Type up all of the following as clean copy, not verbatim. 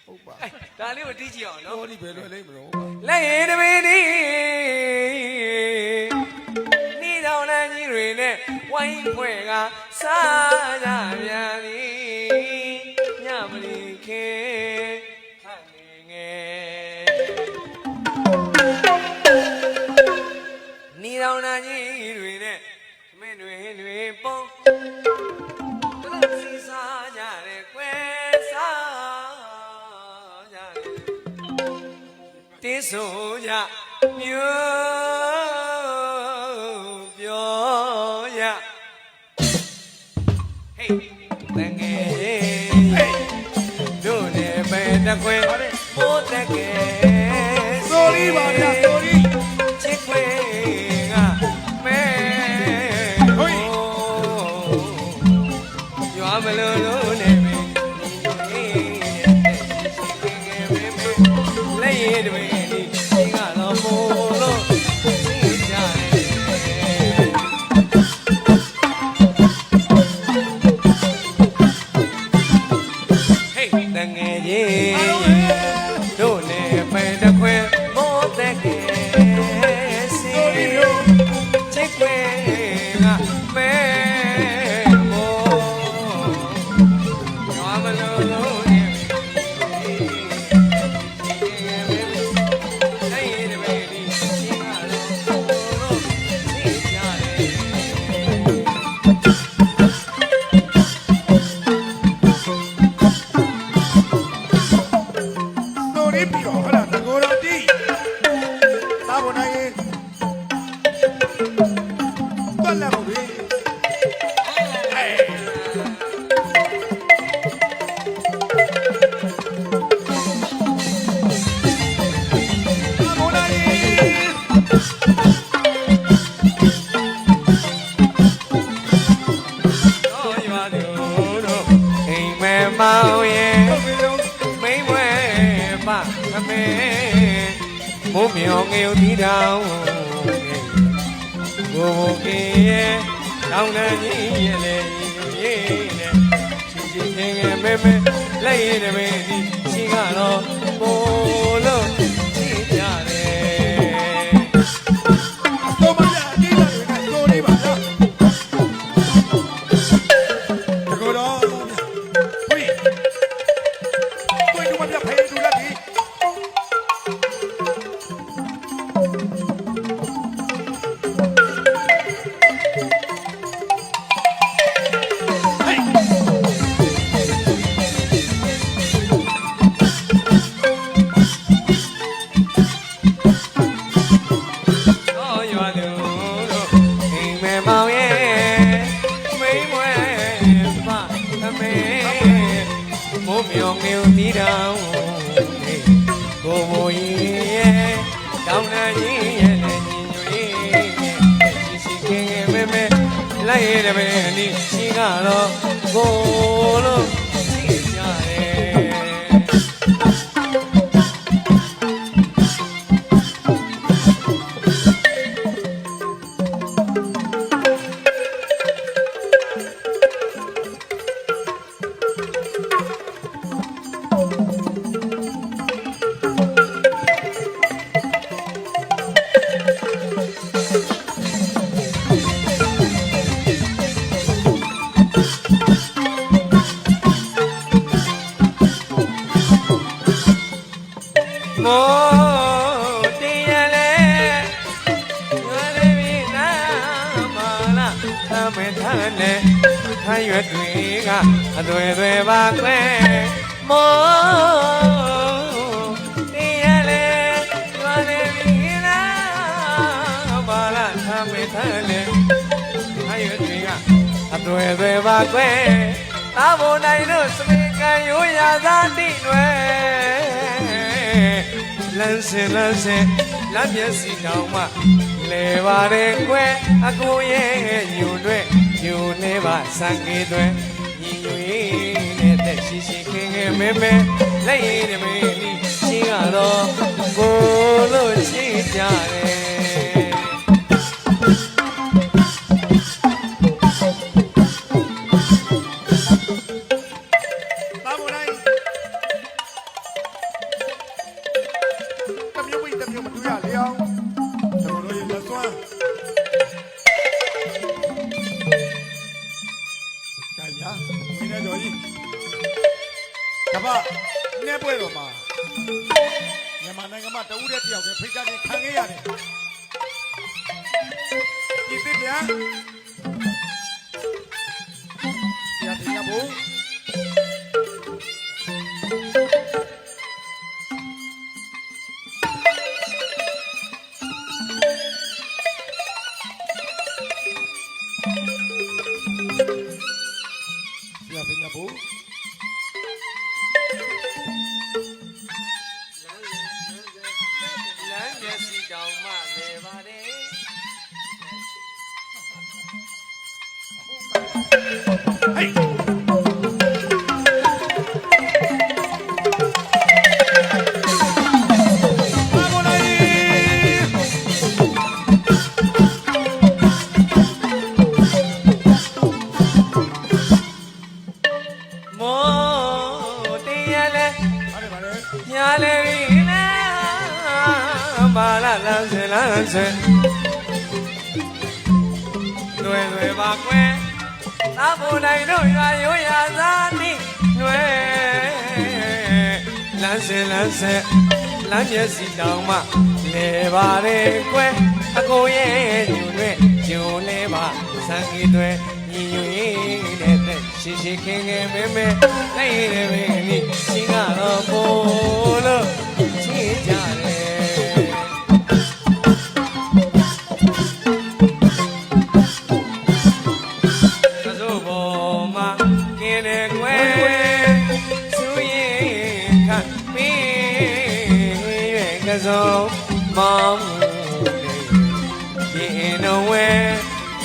ဟုတ်ပါ ဒါလေးကိုတီးကြည့်အောင်နော် တော်ဒီဘယ်လိုလိမ့်မလို့ လက်ရည်တပင်းဒီနီးတော်လမ်းကြီးတွေနဲ့ဝိုင်းဖွဲ့ကစားကြပြန်သည်ညမလီခေခန့်နေငယ်နီးတော်လမ်းကြီးတွေနဲ့မင်းတွေပုံစီစားကြတယ်ကွယ်စားကြတယ်တင်းဆိုကြမျိုးပြောရဟေးတငယ်တို့နဲ့ပဲတခွဲဟိုးတကယ် sorry ပါဗျာ sorry ချစ်ခွေကမဲဟိုးရွာမလို့လို့နေပြီလက်ရည်တွေဒီကတော့မို့လို့သိကြတယ်ဟေးတငယ်ချင်းတို့နဲ့ပဲတခွဲမိုးတဲ့ကဲစီချစ်ခွေကမဲမို့ရွာမလို့လို့နေမောင်ရဲ့မိမ့်ဝဲပါအမေမိုးမြောင်ငယ်တီတောင်ဘိုးကင်းရဲ့တောင်းတကြီးရဲ့လေရေးနဲ့ချစ်ချစ်ချင်းငယ်မဲမဲလက်ရည်တပင်းဒီချင်းကတော့ပို့လို့ကြည့်ကြတယ်တော့မရအကြီးလာတွေက sorry ပါဗျာတကောတော့မိုးမြောင်ငယ်တီတောင်ဘိုးဘိုးရဲ့တောင်းတကြီးရဲ့လည်းညီညွတ်ရေးချစ်ချစ်ခင်ခင်မဲမဲလိုက်ရတဲ့ပဲဒီရှိကတော့ကိုလို့ကြည့်ကြတယ်မိုးတရားလေရွာလေးပြီနာမလာသမထနဲ့ခါရွက်တွေကအသွယ်သွယ်ပါခွဲမိုးတရားလေရွာလေးပြီနာမလာသမထနဲ့ခါရွက်တွေကအသွယ်သွယ်ပါခွဲသာဘုံနိုင်တို့စမေကံရိုးရာသာတိတွေလမ်းစင်လမ်းမျက်စီတောင်မှလဲပါတယ်ကွယ်အကိုရဲ့ညူတွေညူနေပါစံကေးတွေညီညွတ်ရေးနဲ့တက်ရှိရှိခင်ခင်မဲမဲလက်ရည်တမင်းဒီချင်းကတော့ကိုလို့ရှိကြတယ် တစ်မျိုးမတူရလေအောင်ကျွန်တော်တို့ရဲ့လက်စွမ်းကြိုင်ရမင်းနဲ့တော်ကြီးကပနဲ့ပွဲတော်မှာမြန်မာနိုင်ငံမှာတဦးတည်းတယောက်တည်းဖိတ်ကြားခြင်းခံခဲ့ရတယ်ဒီပြပြဆရာတင်ရဖို့လွယ်လွယ်ပါကွယ်သာဖို့နိုင်တို့ရွာရိုးရာသားတိလွယ်လမ်းစင်လမ်းဆက်လမ်းမျက်စိတောင်မှလဲပါတယ်ကွယ်အကိုရဲ့ညူတွေညူလဲပါစံကြီးတွေညီညွတ်ရေးတဲ့ရှိရှိခင်ခင်မဲမဲလိုက်ရမင်းဒီရှင်ကတော့ပို့လို့ချစ်ကြတယ်ဆုံးမောင်းနေရင်တော့ဝဲ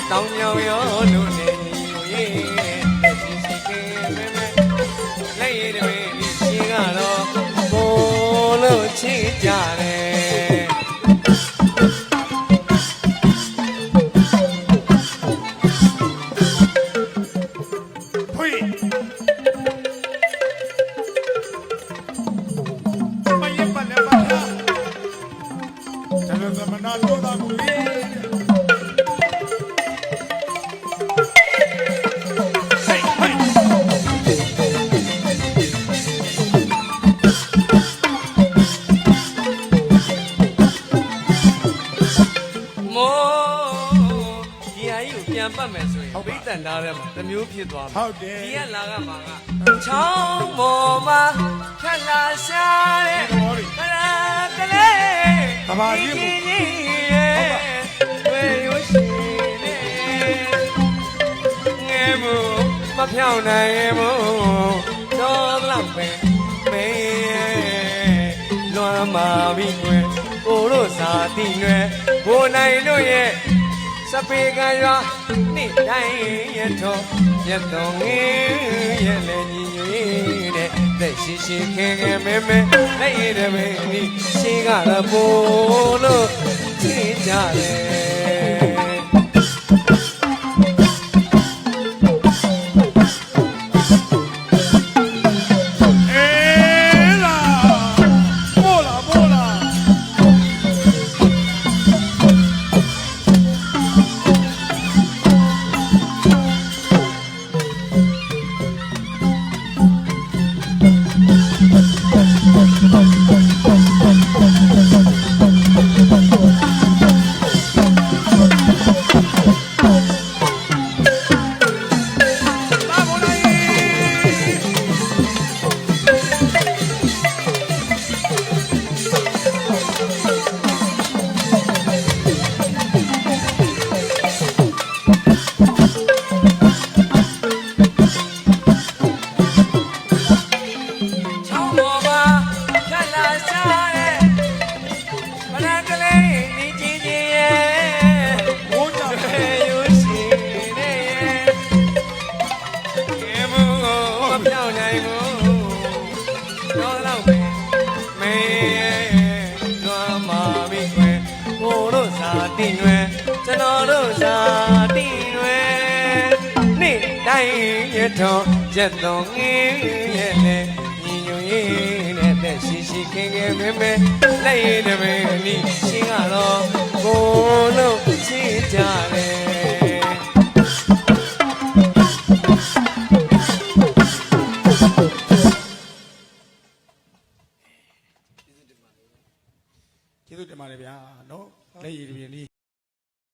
တောင်းကြောင်ရောလို့နေယူရဲ့စီစီကဲမဲမဲလိုက်ရတဲ့ဒီရှင်ကတော့ပို့လို့ချစ်ကြတယ်ဖွေမယပတ်လည်းပါသမနာလို့တာကိုလေပြန်ပတ်မယ်ဆိုရင်ဘိတ်တန်သားထဲမှာတစ်မျိုးဖြစ်သွားမှာဟုတ်တယ်ဒီကလာကမှာကချောင်းပေါ်မှာခက်လာရှာတဲ့ခလာကလေးတဘာကြီးဟုတ်ပါတွေ့ရရှိနေငယ်မှုမဖြောင်းနိုင်ဘူးတော့လောက်ပဲမေးလွမ်းမာပြီကွယ်ကိုတို့စာတိနွယ်ဘိုးနိုင်တို့ရဲ့စပေကရွာနေ့တိုင်းရထောရတော်ငင်းရလည်းညီညွတ်တဲ့သက်ရှိရှိခင်ခင်မဲမဲလိုက်ရတဲ့မင်းဒီရှိကတော့ပို့လို့ချစ်ကြတယ်ရတော်ရက်တော်ငင်းရဲ့လေညီညွတ်ရေးနဲ့ရှိရှိ ညီခင်ခင်မဲမဲလက်ရည်တမင်နီးရှင်ကတော့ကိုလို့ချစ်ကြတယ် ကျေးဇူးတင်ပါတယ်ဗျာနော်လက်ရည်တပြင်းလေး